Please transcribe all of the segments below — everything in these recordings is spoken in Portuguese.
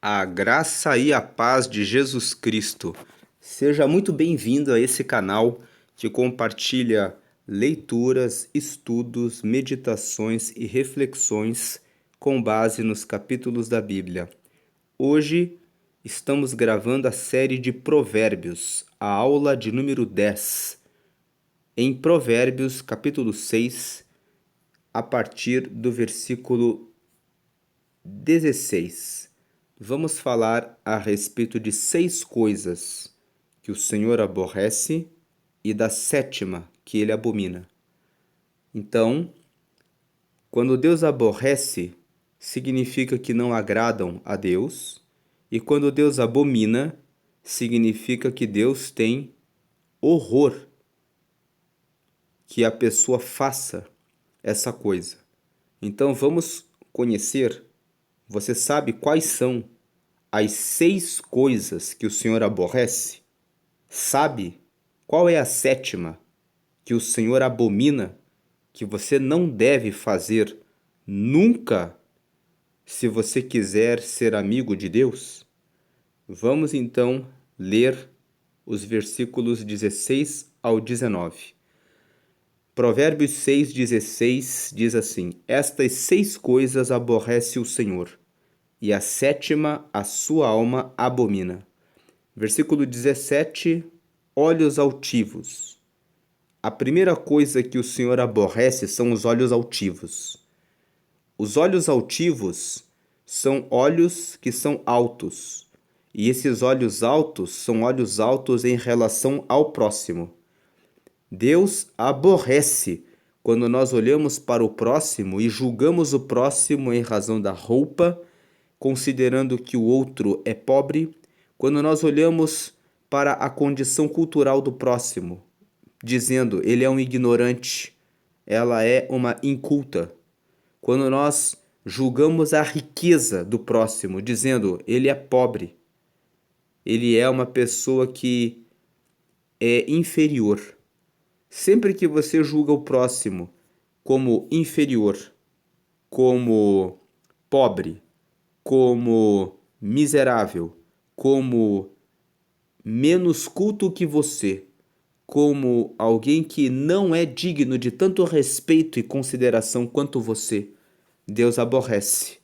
A graça e a paz de Jesus Cristo. Seja muito bem-vindo a esse canal que compartilha leituras, estudos, meditações e reflexões com base nos capítulos da Bíblia. Hoje estamos gravando a série de Provérbios, a aula de número 10. Em Provérbios, capítulo 6, a partir do versículo 16. Vamos falar a respeito de 6 coisas que o Senhor aborrece e da sétima que ele abomina. Então, quando Deus aborrece, significa que não agradam a Deus, e quando Deus abomina, significa que Deus tem horror que a pessoa faça essa coisa. Então, vamos conhecer. Você sabe quais são as 6 coisas que o Senhor aborrece? Sabe qual é a sétima que o Senhor abomina, que você não deve fazer nunca se você quiser ser amigo de Deus? Vamos então ler os versículos 16 ao 19. Provérbios 6,16 diz assim: Estas 6 coisas aborrece o Senhor, e a sétima a sua alma abomina. Versículo 17, olhos altivos. A primeira coisa que o Senhor aborrece são os olhos altivos. Os olhos altivos são olhos que são altos. E esses olhos altos são olhos altos em relação ao próximo. Deus aborrece quando nós olhamos para o próximo e julgamos o próximo em razão da roupa, considerando que o outro é pobre, quando nós olhamos para a condição cultural do próximo, dizendo ele é um ignorante, ela é uma inculta. Quando nós julgamos a riqueza do próximo, dizendo ele é pobre, ele é uma pessoa que é inferior. Sempre que você julga o próximo como inferior, como pobre, como miserável, como menos culto que você, como alguém que não é digno de tanto respeito e consideração quanto você, Deus aborrece,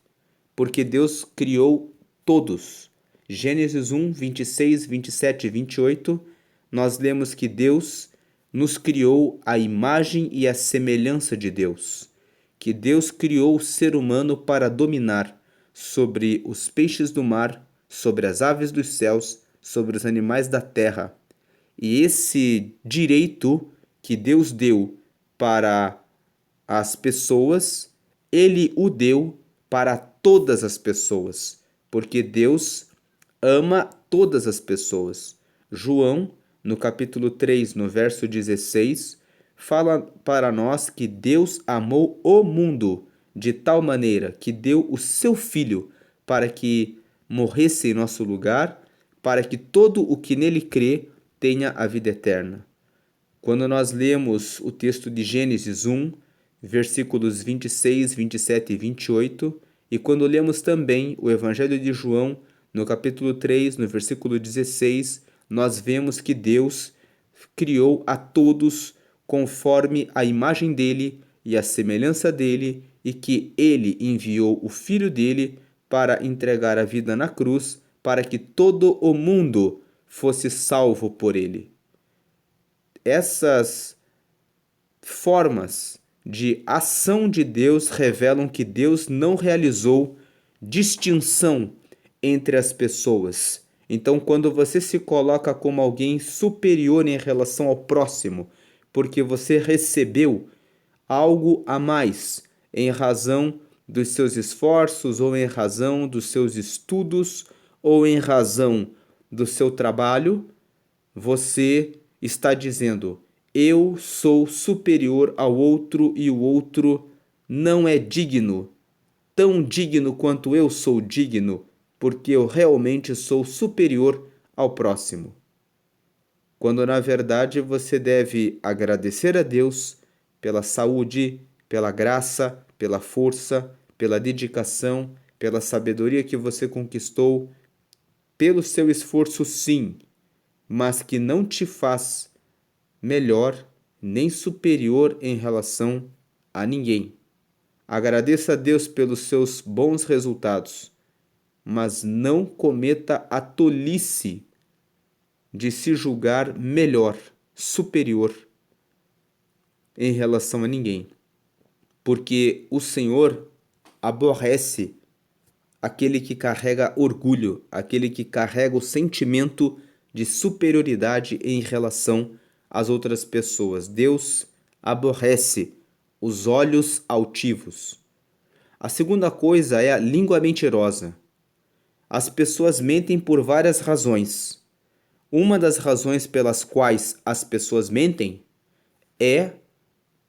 porque Deus criou todos. Gênesis 1, 26, 27 e 28, nós lemos que Deus nos criou à imagem e à semelhança de Deus, que Deus criou o ser humano para dominar sobre os peixes do mar, sobre as aves dos céus, sobre os animais da terra. E esse direito que Deus deu para as pessoas, ele o deu para todas as pessoas, porque Deus ama todas as pessoas. João, no capítulo 3, no verso 16, fala para nós que Deus amou o mundo de tal maneira que deu o seu Filho para que morresse em nosso lugar, para que todo o que nele crê tenha a vida eterna. Quando nós lemos o texto de Gênesis 1, versículos 26, 27 e 28, e quando lemos também o Evangelho de João, no capítulo 3, no versículo 16, nós vemos que Deus criou a todos conforme a imagem dele e a semelhança dele, e que ele enviou o Filho dele para entregar a vida na cruz, para que todo o mundo fosse salvo por ele. Essas formas de ação de Deus revelam que Deus não realizou distinção entre as pessoas. Então, quando você se coloca como alguém superior em relação ao próximo, porque você recebeu algo a mais em razão dos seus esforços, ou em razão dos seus estudos, ou em razão do seu trabalho, você está dizendo: eu sou superior ao outro e o outro não é digno, tão digno quanto eu sou digno, porque eu realmente sou superior ao próximo. Quando na verdade você deve agradecer a Deus pela saúde, pela graça, pela força, pela dedicação, pela sabedoria que você conquistou, pelo seu esforço, sim, mas que não te faz melhor nem superior em relação a ninguém. Agradeça a Deus pelos seus bons resultados, mas não cometa a tolice de se julgar melhor, superior em relação a ninguém, porque o Senhor aborrece aquele que carrega orgulho, aquele que carrega o sentimento de superioridade em relação às outras pessoas. Deus aborrece os olhos altivos. A segunda coisa é a língua mentirosa. As pessoas mentem por várias razões. Uma das razões pelas quais as pessoas mentem é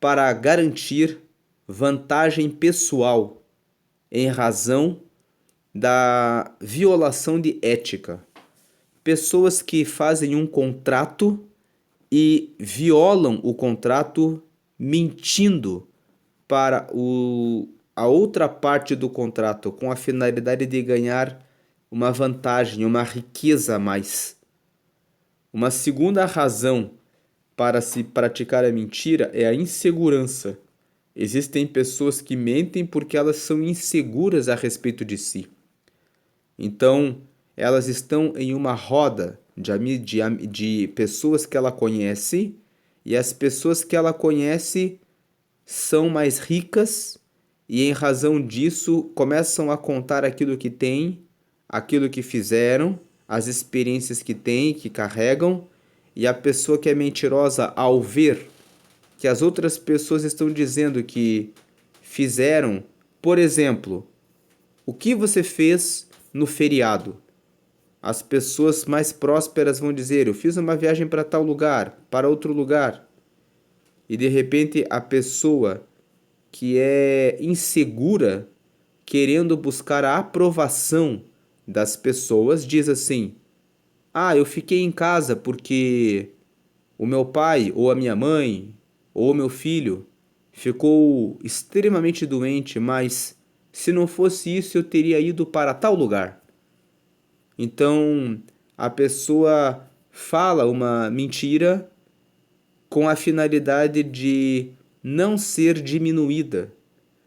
para garantir vantagem pessoal em razão da violação de ética. Pessoas que fazem um contrato e violam o contrato mentindo para a outra parte do contrato com a finalidade de ganhar uma vantagem, uma riqueza a mais. Uma segunda razão para se praticar a mentira é a insegurança. Existem pessoas que mentem porque elas são inseguras a respeito de si. Então, elas estão em uma roda de pessoas que ela conhece, e as pessoas que ela conhece são mais ricas, e em razão disso começam a contar aquilo que têm, aquilo que fizeram, as experiências que têm, que carregam, e a pessoa que é mentirosa, ao ver que as outras pessoas estão dizendo que fizeram, por exemplo, o que você fez no feriado? As pessoas mais prósperas vão dizer: eu fiz uma viagem para tal lugar, para outro lugar. E de repente a pessoa que é insegura, querendo buscar a aprovação das pessoas, diz assim: ah, eu fiquei em casa porque o meu pai, ou a minha mãe, ou o meu filho ficou extremamente doente, mas se não fosse isso eu teria ido para tal lugar. Então a pessoa fala uma mentira com a finalidade de não ser diminuída.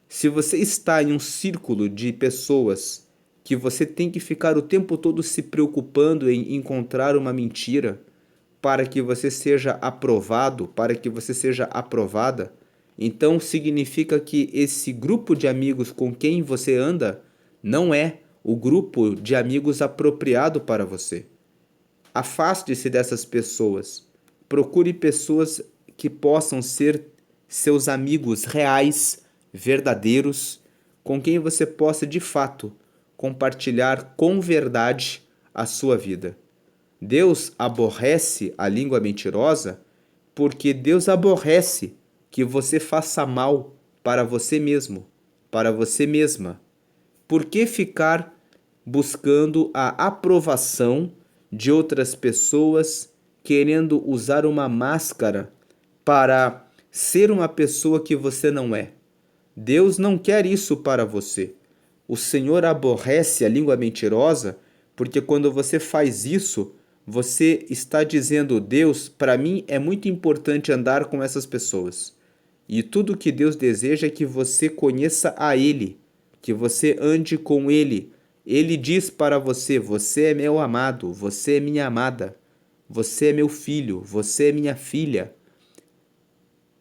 Se você está em um círculo de pessoas que você tem que ficar o tempo todo se preocupando em encontrar uma mentira para que você seja aprovado, para que você seja aprovada, então significa que esse grupo de amigos com quem você anda não é o grupo de amigos apropriado para você. Afaste-se dessas pessoas. Procure pessoas que possam ser seus amigos reais, verdadeiros, com quem você possa de fato compartilhar com verdade a sua vida. Deus aborrece a língua mentirosa porque Deus aborrece que você faça mal para você mesmo, para você mesma. Por que ficar buscando a aprovação de outras pessoas, querendo usar uma máscara para ser uma pessoa que você não é? Deus não quer isso para você. O Senhor aborrece a língua mentirosa porque quando você faz isso, você está dizendo: Deus, para mim é muito importante andar com essas pessoas. E tudo que Deus deseja é que você conheça a Ele, que você ande com Ele. Ele diz para você: você é meu amado, você é minha amada, você é meu filho, você é minha filha.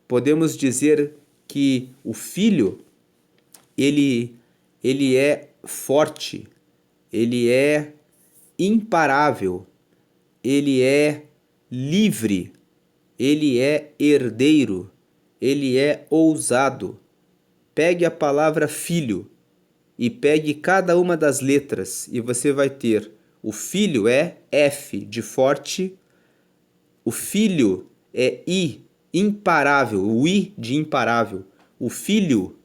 Podemos dizer que o filho, ele é forte, ele é imparável, ele é livre, ele é herdeiro, ele é ousado. Pegue a palavra filho e pegue cada uma das letras e você vai ter: o filho é F de forte, o filho é I, imparável, o I de imparável, o filho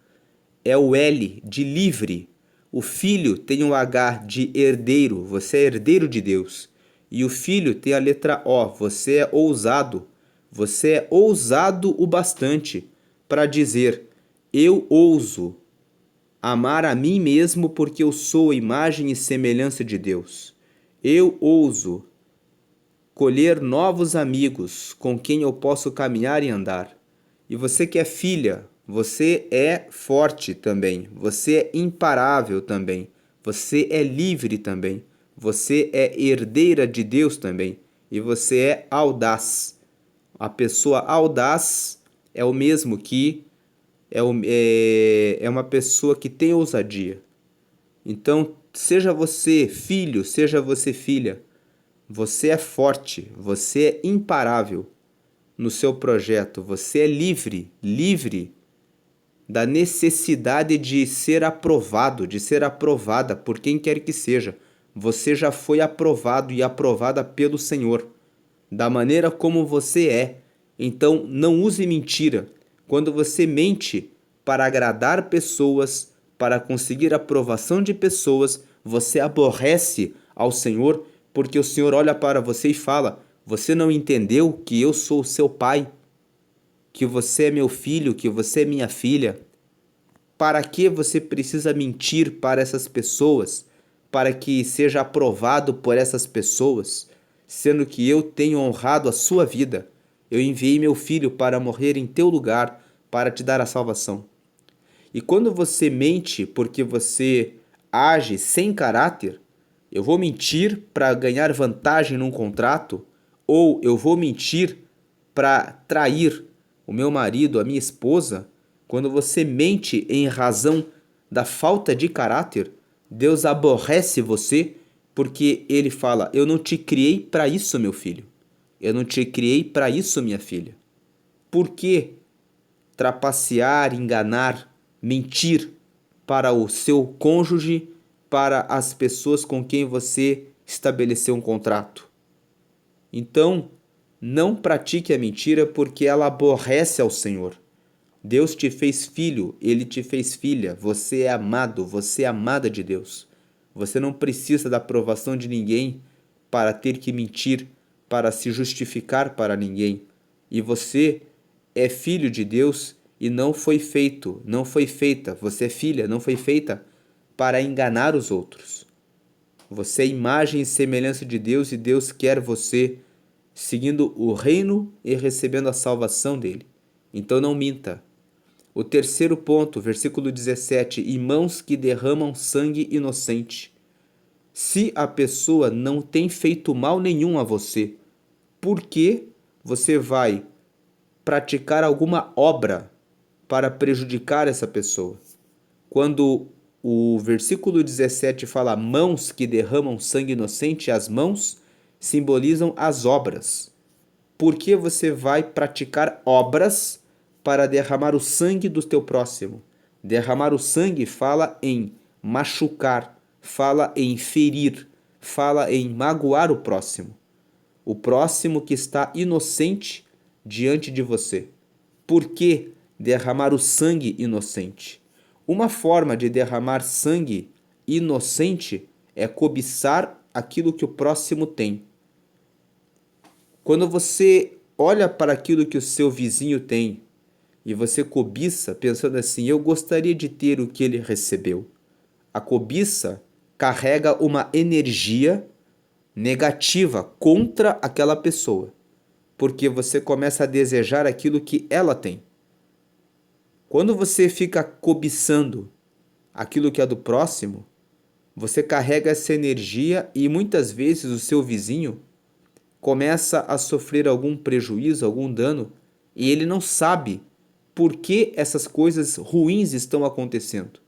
é o L de livre, o filho tem o H de herdeiro, você é herdeiro de Deus, e o filho tem a letra O, você é ousado o bastante para dizer: eu ouso, amar a mim mesmo porque eu sou a imagem e semelhança de Deus. Eu ouso colher novos amigos com quem eu posso caminhar e andar. E você que é filha, você é forte também, você é imparável também, você é livre também, você é herdeira de Deus também e você é audaz. A pessoa audaz é o mesmo que é uma pessoa que tem ousadia. Então, seja você filho, seja você filha, você é forte, você é imparável no seu projeto, você é livre, livre da necessidade de ser aprovado, de ser aprovada por quem quer que seja. Você já foi aprovado e aprovada pelo Senhor, da maneira como você é. Então, não use mentira. Quando você mente para agradar pessoas, para conseguir a aprovação de pessoas, você aborrece ao Senhor, porque o Senhor olha para você e fala: Você não entendeu que eu sou o seu pai? Que você é meu filho, que você é minha filha? Para que você precisa mentir para essas pessoas? Para que seja aprovado por essas pessoas? Sendo que eu tenho honrado a sua vida. Eu enviei meu filho para morrer em teu lugar, para te dar a salvação. E quando você mente porque você age sem caráter, eu vou mentir para ganhar vantagem num contrato, ou eu vou mentir para trair o meu marido, a minha esposa. Quando você mente em razão da falta de caráter, Deus aborrece você porque ele fala: Eu não te criei para isso, meu filho. Eu não te criei para isso, minha filha. Por que trapacear, enganar, mentir para o seu cônjuge, para as pessoas com quem você estabeleceu um contrato? Então, não pratique a mentira porque ela aborrece ao Senhor. Deus te fez filho, ele te fez filha. Você é amado, você é amada de Deus. Você não precisa da aprovação de ninguém para ter que mentir, para se justificar para ninguém. E você é filho de Deus e não foi feito, não foi feita. Você é filha, não foi feita para enganar os outros. Você é imagem e semelhança de Deus e Deus quer você seguindo o reino e recebendo a salvação dele. Então não minta. O terceiro ponto, versículo 17: e mãos que derramam sangue inocente. Se a pessoa não tem feito mal nenhum a você, por que você vai praticar alguma obra para prejudicar essa pessoa? Quando o versículo 17 fala mãos que derramam sangue inocente, as mãos simbolizam as obras. Por que você vai praticar obras para derramar o sangue do teu próximo? Derramar o sangue fala em machucar, fala em ferir, fala em magoar o próximo. O próximo que está inocente diante de você. Por que derramar o sangue inocente? Uma forma de derramar sangue inocente é cobiçar aquilo que o próximo tem. Quando você olha para aquilo que o seu vizinho tem e você cobiça, pensando assim: eu gostaria de ter o que ele recebeu. A cobiça carrega uma energia negativa contra aquela pessoa, porque você começa a desejar aquilo que ela tem. Quando você fica cobiçando aquilo que é do próximo, você carrega essa energia e muitas vezes o seu vizinho começa a sofrer algum prejuízo, algum dano, e ele não sabe por que essas coisas ruins estão acontecendo.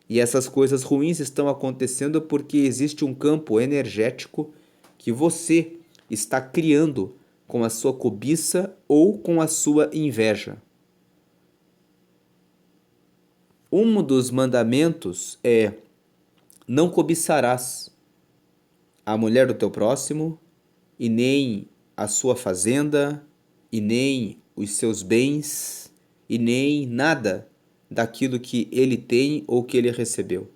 E essas coisas ruins estão acontecendo porque existe um campo energético que você está criando com a sua cobiça ou com a sua inveja. Um dos mandamentos é: não cobiçarás a mulher do teu próximo, e nem a sua fazenda, e nem os seus bens, e nem nada daquilo que ele tem ou que ele recebeu.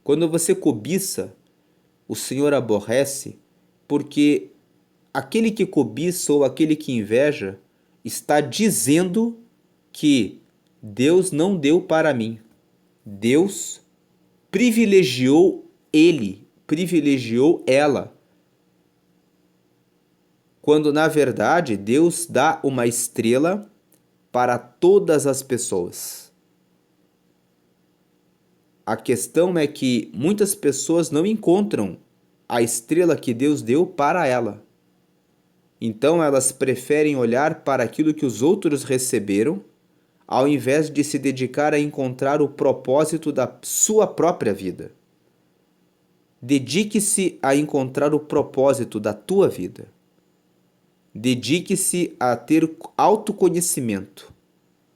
Quando você cobiça, o Senhor aborrece, porque aquele que cobiça ou aquele que inveja está dizendo que Deus não deu para mim. Deus privilegiou ele, privilegiou ela, quando na verdade Deus dá uma estrela para todas as pessoas. A questão é que muitas pessoas não encontram a estrela que Deus deu para ela. Então elas preferem olhar para aquilo que os outros receberam, ao invés de se dedicar a encontrar o propósito da sua própria vida. Dedique-se a encontrar o propósito da tua vida. Dedique-se a ter autoconhecimento,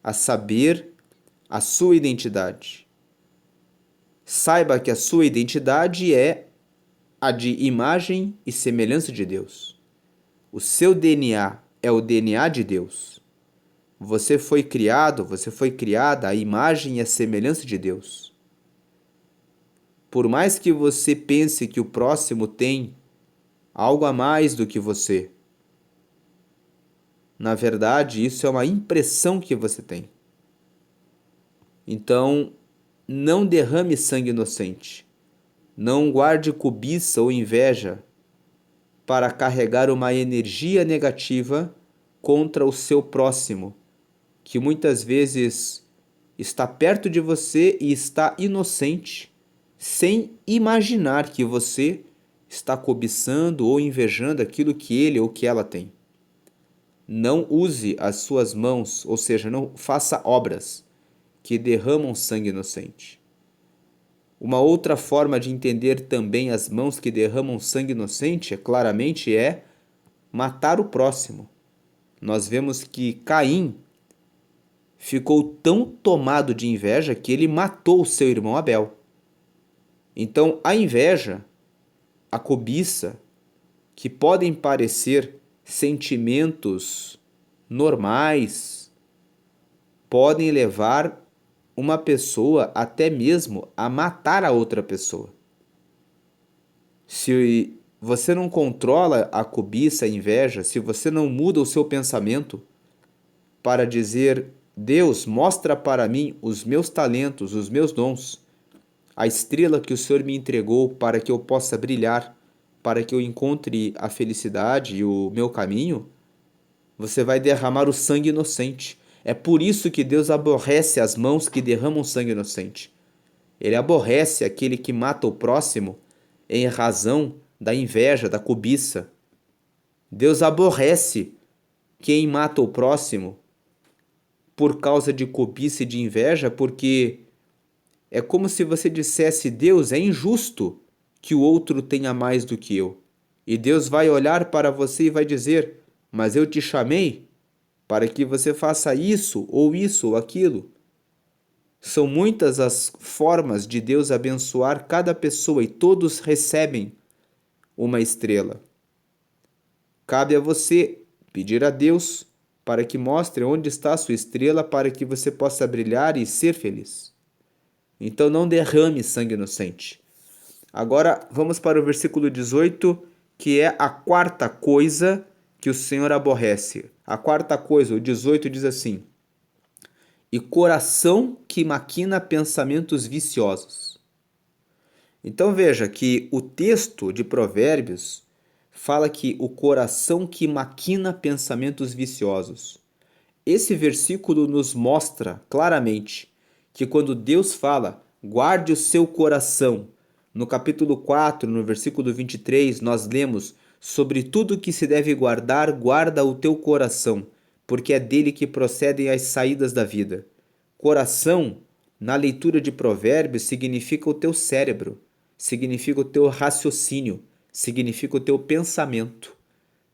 a saber a sua identidade. Saiba que a sua identidade é a de imagem e semelhança de Deus. O seu DNA é o DNA de Deus. Você foi criado, você foi criada à imagem e à semelhança de Deus. Por mais que você pense que o próximo tem algo a mais do que você, na verdade, isso é uma impressão que você tem. Então, não derrame sangue inocente. Não guarde cobiça ou inveja para carregar uma energia negativa contra o seu próximo, que muitas vezes está perto de você e está inocente, sem imaginar que você está cobiçando ou invejando aquilo que ele ou que ela tem. Não use as suas mãos, ou seja, não faça obras que derramam sangue inocente. Uma outra forma de entender também as mãos que derramam sangue inocente, claramente, é matar o próximo. Nós vemos que Caim ficou tão tomado de inveja que ele matou o seu irmão Abel. Então, a inveja, a cobiça, que podem parecer sentimentos normais, podem levar uma pessoa até mesmo a matar a outra pessoa. Se você não controla a cobiça, a inveja, se você não muda o seu pensamento para dizer: Deus, mostra para mim os meus talentos, os meus dons, a estrela que o Senhor me entregou para que eu possa brilhar, para que eu encontre a felicidade e o meu caminho, você vai derramar o sangue inocente. É por isso que Deus aborrece as mãos que derramam sangue inocente. Ele aborrece aquele que mata o próximo em razão da inveja, da cobiça. Deus aborrece quem mata o próximo por causa de cobiça e de inveja, porque é como se você dissesse: Deus, é injusto que o outro tenha mais do que eu. E Deus vai olhar para você e vai dizer: mas eu te chamei para que você faça isso ou aquilo. São muitas as formas de Deus abençoar cada pessoa e todos recebem uma estrela. Cabe a você pedir a Deus para que mostre onde está a sua estrela para que você possa brilhar e ser feliz. Então não derrame sangue inocente. Agora vamos para o versículo 18, que é a quarta coisa que o Senhor aborrece. A quarta coisa, o 18 diz assim: e coração que maquina pensamentos viciosos. Então veja que o texto de Provérbios fala que o coração que maquina pensamentos viciosos. Esse versículo nos mostra claramente que quando Deus fala, guarde o seu coração, no capítulo 4, no versículo 23, nós lemos: sobre tudo que se deve guardar, guarda o teu coração, porque é dele que procedem as saídas da vida. Coração, na leitura de Provérbios, significa o teu cérebro, significa o teu raciocínio, significa o teu pensamento.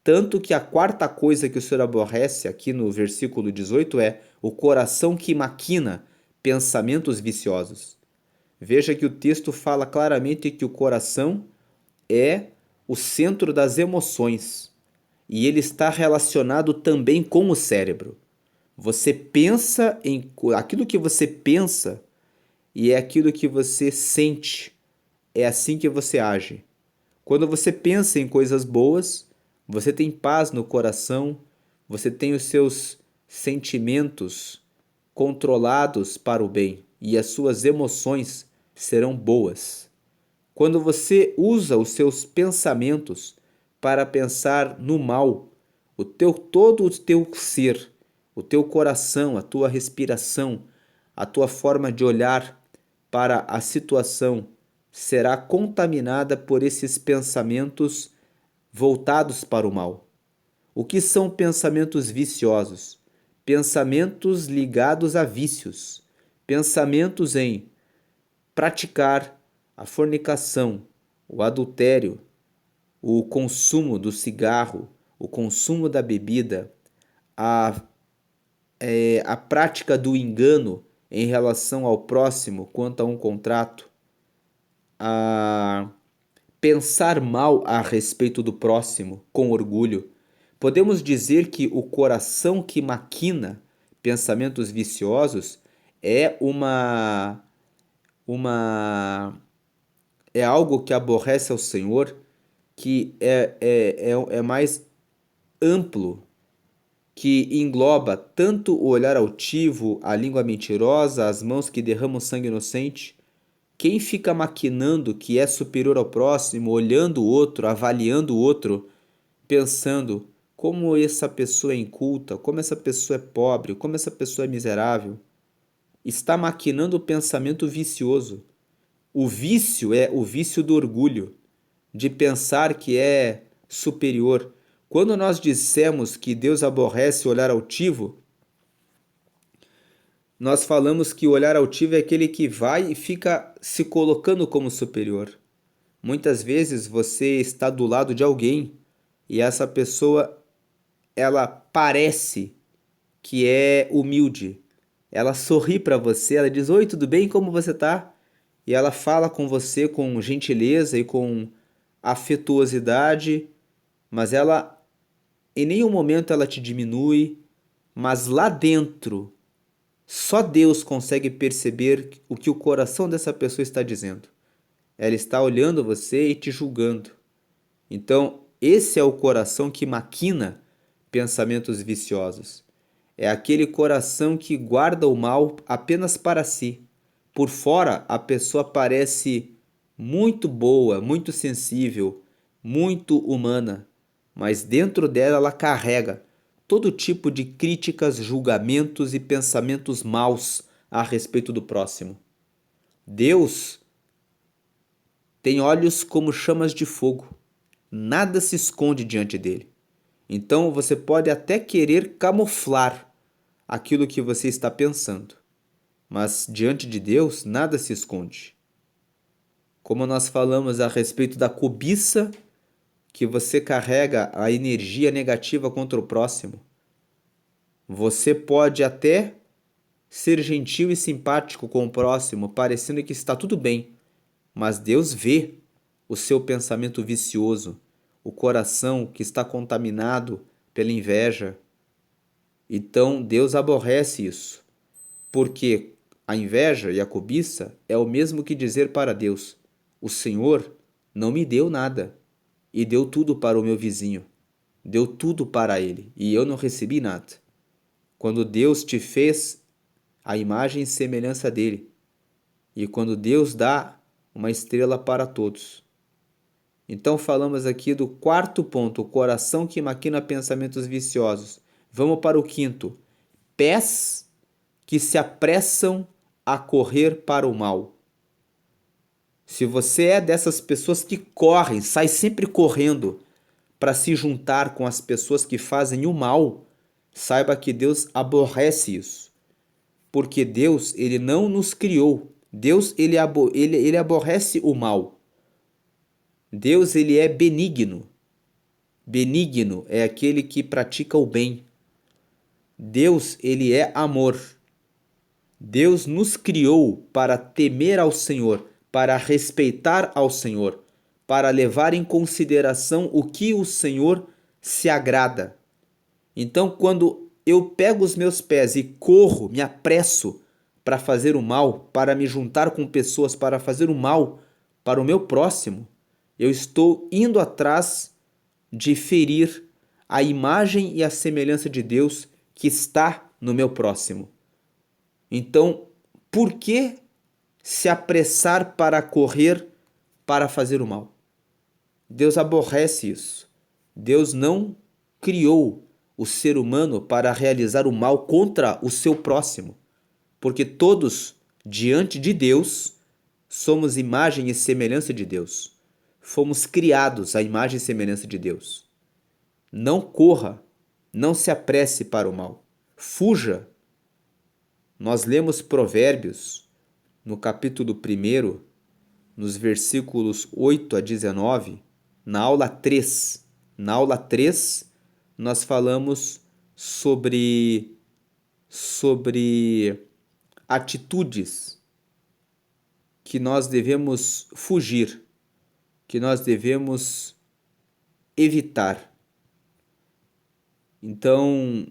Tanto que a quarta coisa que o Senhor aborrece aqui no versículo 18 é o coração que maquina pensamentos viciosos. Veja que o texto fala claramente que o coração é o centro das emoções e ele está relacionado também com o cérebro. Você pensa em aquilo que você pensa e é aquilo que você sente. É assim que você age. Quando você pensa em coisas boas, você tem paz no coração, você tem os seus sentimentos controlados para o bem. e as suas emoções serão boas. Quando você usa os seus pensamentos para pensar no mal, todo o teu ser, o teu coração, a tua respiração, a tua forma de olhar para a situação será contaminada por esses pensamentos voltados para o mal. O que são pensamentos viciosos? Pensamentos ligados a vícios, pensamentos em praticar a fornicação, o adultério, o consumo do cigarro, o consumo da bebida, a, a prática do engano em relação ao próximo quanto a um contrato, a pensar mal a respeito do próximo com orgulho. Podemos dizer que o coração que maquina pensamentos viciosos é uma é algo que aborrece ao Senhor, que é mais amplo, que engloba tanto o olhar altivo, a língua mentirosa, as mãos que derramam sangue inocente. Quem fica maquinando que é superior ao próximo, olhando o outro, avaliando o outro, pensando como essa pessoa é inculta, como essa pessoa é pobre, como essa pessoa é miserável, está maquinando o pensamento vicioso. O vício é o vício do orgulho, de pensar que é superior. Quando nós dissemos que Deus aborrece o olhar altivo, nós falamos que o olhar altivo é aquele que vai e fica se colocando como superior. Muitas vezes você está do lado de alguém e essa pessoa, ela parece que é humilde. Ela sorri para você, ela diz: "Oi, tudo bem? Como você tá?" E ela fala com você com gentileza e com afetuosidade, mas ela em nenhum momento ela te diminui, mas lá dentro só Deus consegue perceber o que o coração dessa pessoa está dizendo. Ela está olhando você e te julgando. Então, esse é o coração que maquina pensamentos viciosos. É aquele coração que guarda o mal apenas para si. Por fora, a pessoa parece muito boa, muito sensível, muito humana, mas dentro dela ela carrega todo tipo de críticas, julgamentos e pensamentos maus a respeito do próximo. Deus tem olhos como chamas de fogo. Nada se esconde diante dele. Então você pode até querer camuflar aquilo que você está pensando, mas diante de Deus nada se esconde. Como nós falamos a respeito da cobiça, que você carrega a energia negativa contra o próximo. Você pode até ser gentil e simpático com o próximo, parecendo que está tudo bem, mas Deus vê o seu pensamento vicioso, o coração que está contaminado pela inveja. Então Deus aborrece isso, porque a inveja e a cobiça é o mesmo que dizer para Deus: o Senhor não me deu nada e deu tudo para o meu vizinho, deu tudo para ele e eu não recebi nada. Quando Deus te fez a imagem e semelhança dele, e quando Deus dá uma estrela para todos. Então falamos aqui do quarto ponto, o coração que maquina pensamentos viciosos. Vamos para o quinto, pés que se apressam a correr para o mal. Se você é dessas pessoas que correm, sai sempre correndo para se juntar com as pessoas que fazem o mal, saiba que Deus aborrece isso. Porque Deus, ele não nos criou. Deus, ele aborrece o mal. Deus, ele é benigno. Benigno é aquele que pratica o bem. Deus, ele é amor. Deus nos criou para temer ao Senhor, para respeitar ao Senhor, para levar em consideração o que o Senhor se agrada. Então, quando eu pego os meus pés e corro, me apresso para fazer o mal, para me juntar com pessoas, para fazer o mal para o meu próximo, eu estou indo atrás de ferir a imagem e a semelhança de Deus que está no meu próximo. Então, por que se apressar para correr para fazer o mal? Deus aborrece isso. Deus não criou o ser humano para realizar o mal contra o seu próximo, porque todos, diante de Deus, somos imagem e semelhança de Deus. Fomos criados à imagem e semelhança de Deus. Não corra, não se apresse para o mal. Fuja. Nós lemos Provérbios no capítulo 1, nos versículos 8 a 19, na aula 3. Na aula 3, nós falamos sobre atitudes que nós devemos fugir, que nós devemos evitar. Então,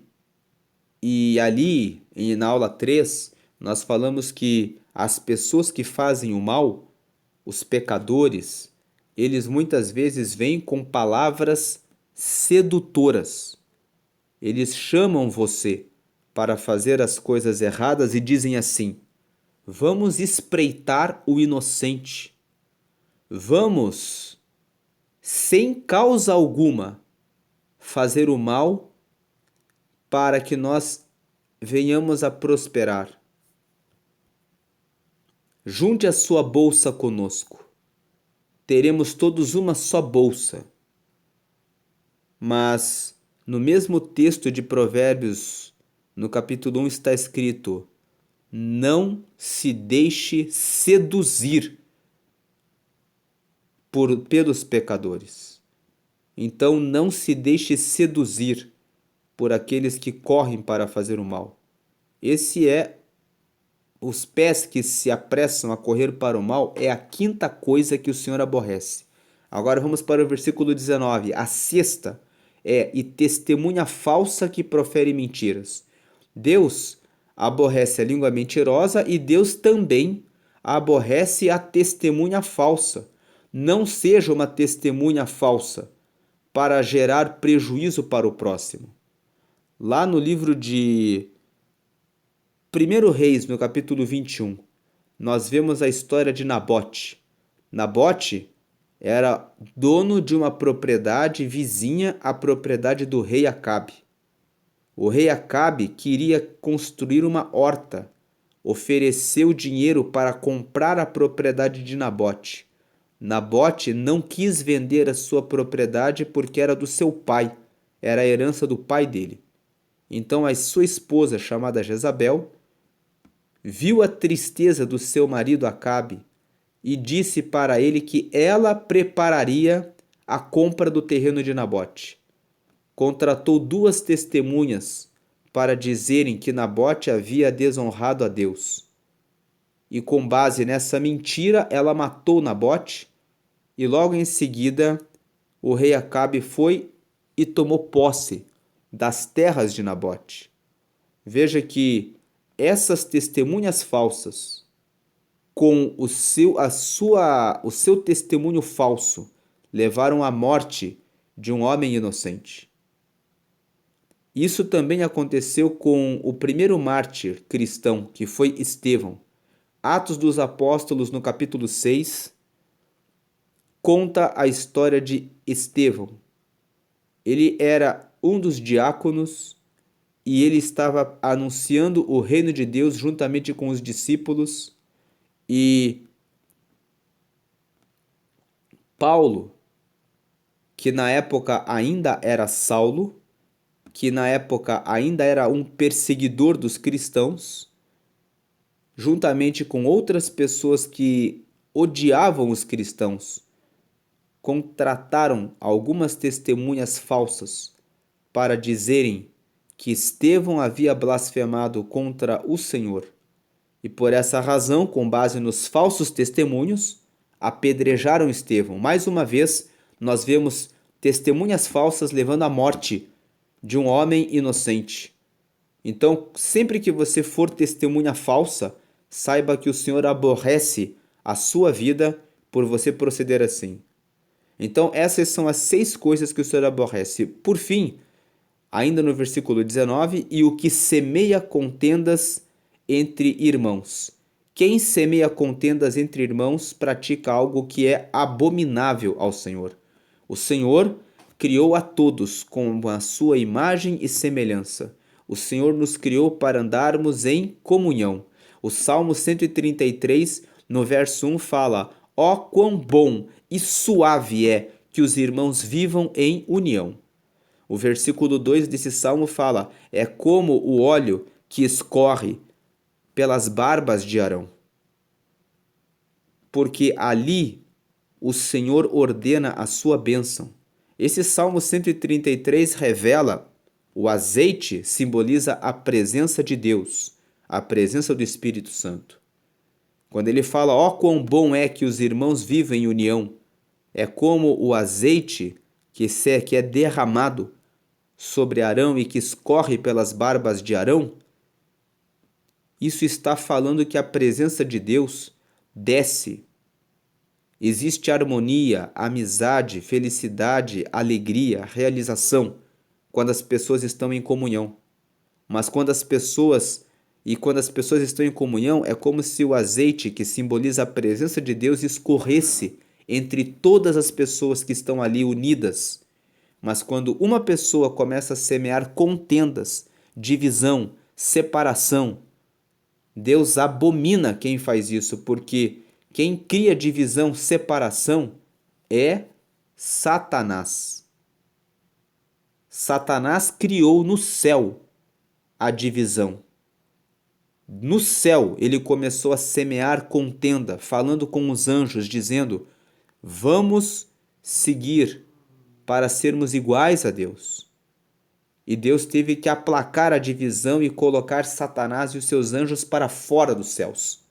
e ali, na aula 3, nós falamos que as pessoas que fazem o mal, os pecadores, eles muitas vezes vêm com palavras sedutoras. Eles chamam você para fazer as coisas erradas e dizem assim: vamos espreitar o inocente. Vamos, sem causa alguma, fazer o mal para que nós venhamos a prosperar. Junte a sua bolsa conosco. Teremos todos uma só bolsa. Mas no mesmo texto de Provérbios, no capítulo 1, está escrito: não se deixe seduzir pelos pecadores. Então não se deixe seduzir por aqueles que correm para fazer o mal. Esse é os pés que se apressam a correr para o mal, é a quinta coisa que o Senhor aborrece. Agora vamos para o versículo 19. A sexta é: e testemunha falsa que profere mentiras. Deus aborrece a língua mentirosa e Deus também aborrece a testemunha falsa. Não seja uma testemunha falsa para gerar prejuízo para o próximo. Lá no livro de 1 Reis, no capítulo 21, nós vemos a história de Nabote. Nabote era dono de uma propriedade vizinha à propriedade do rei Acabe. O rei Acabe queria construir uma horta, ofereceu dinheiro para comprar a propriedade de Nabote. Nabote não quis vender a sua propriedade porque era do seu pai, era a herança do pai dele. Então a sua esposa, chamada Jezabel, viu a tristeza do seu marido Acabe e disse para ele que ela prepararia a compra do terreno de Nabote. Contratou 2 testemunhas para dizerem que Nabote havia desonrado a Deus. E com base nessa mentira, ela matou Nabote e logo em seguida o rei Acabe foi e tomou posse das terras de Nabote. Veja que essas testemunhas falsas, com o seu testemunho falso, levaram à morte de um homem inocente. Isso também aconteceu com o primeiro mártir cristão, que foi Estevão. Atos dos Apóstolos, no capítulo 6, conta a história de Estevão. Ele era um dos diáconos e ele estava anunciando o reino de Deus juntamente com os discípulos. E Paulo, que na época ainda era Saulo, que na época ainda era um perseguidor dos cristãos, juntamente com outras pessoas que odiavam os cristãos, contrataram algumas testemunhas falsas para dizerem que Estevão havia blasfemado contra o Senhor. E por essa razão, com base nos falsos testemunhos, apedrejaram Estevão. Mais uma vez, nós vemos testemunhas falsas levando à morte de um homem inocente. Então, sempre que você for testemunha falsa, saiba que o Senhor aborrece a sua vida por você proceder assim. Então, essas são as 6 coisas que o Senhor aborrece. Por fim, ainda no versículo 19, e o que semeia contendas entre irmãos. Quem semeia contendas entre irmãos pratica algo que é abominável ao Senhor. O Senhor criou a todos com a sua imagem e semelhança. O Senhor nos criou para andarmos em comunhão. O Salmo 133, no verso 1, fala: Ó quão bom e suave é que os irmãos vivam em união. O versículo 2 desse salmo fala: É como o óleo que escorre pelas barbas de Arão, porque ali o Senhor ordena a sua bênção. Esse Salmo 133 revela o azeite simboliza a presença de Deus, a presença do Espírito Santo. Quando ele fala, ó quão bom é que os irmãos vivem em união, é como o azeite que é derramado sobre Arão e que escorre pelas barbas de Arão. Isso está falando que a presença de Deus desce. Existe harmonia, amizade, felicidade, alegria, realização quando as pessoas estão em comunhão. Mas quando as pessoas estão em comunhão, é como se o azeite que simboliza a presença de Deus escorresse entre todas as pessoas que estão ali unidas. Mas quando uma pessoa começa a semear contendas, divisão, separação, Deus abomina quem faz isso, porque quem cria divisão, separação é Satanás. Satanás criou no céu a divisão. No céu, ele começou a semear contenda, falando com os anjos, dizendo: Vamos seguir para sermos iguais a Deus. E Deus teve que aplacar a divisão e colocar Satanás e os seus anjos para fora dos céus.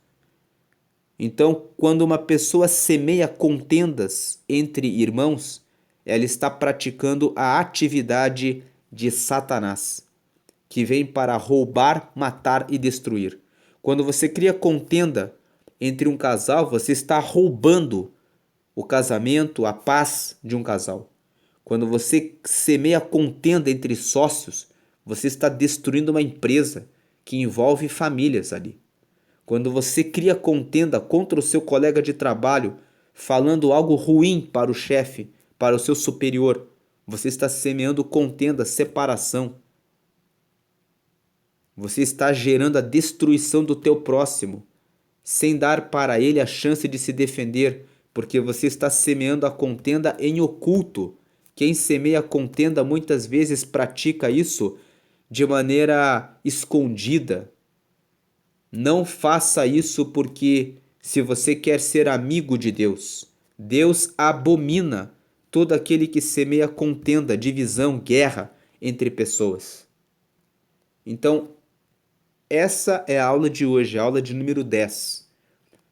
Então, quando uma pessoa semeia contendas entre irmãos, ela está praticando a atividade de Satanás, que vem para roubar, matar e destruir. Quando você cria contenda entre um casal, você está roubando o casamento, a paz de um casal. Quando você semeia contenda entre sócios, você está destruindo uma empresa que envolve famílias ali. Quando você cria contenda contra o seu colega de trabalho, falando algo ruim para o chefe, para o seu superior, você está semeando contenda, separação. Você está gerando a destruição do teu próximo, sem dar para ele a chance de se defender, porque você está semeando a contenda em oculto. Quem semeia contenda muitas vezes pratica isso de maneira escondida. Não faça isso, porque se você quer ser amigo de Deus, Deus abomina todo aquele que semeia contenda, divisão, guerra entre pessoas. Então, essa é a aula de hoje, a aula de número 10,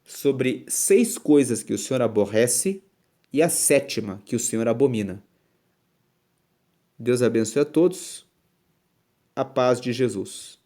sobre 6 coisas que o Senhor aborrece e a 7ª que o Senhor abomina. Deus abençoe a todos. A paz de Jesus.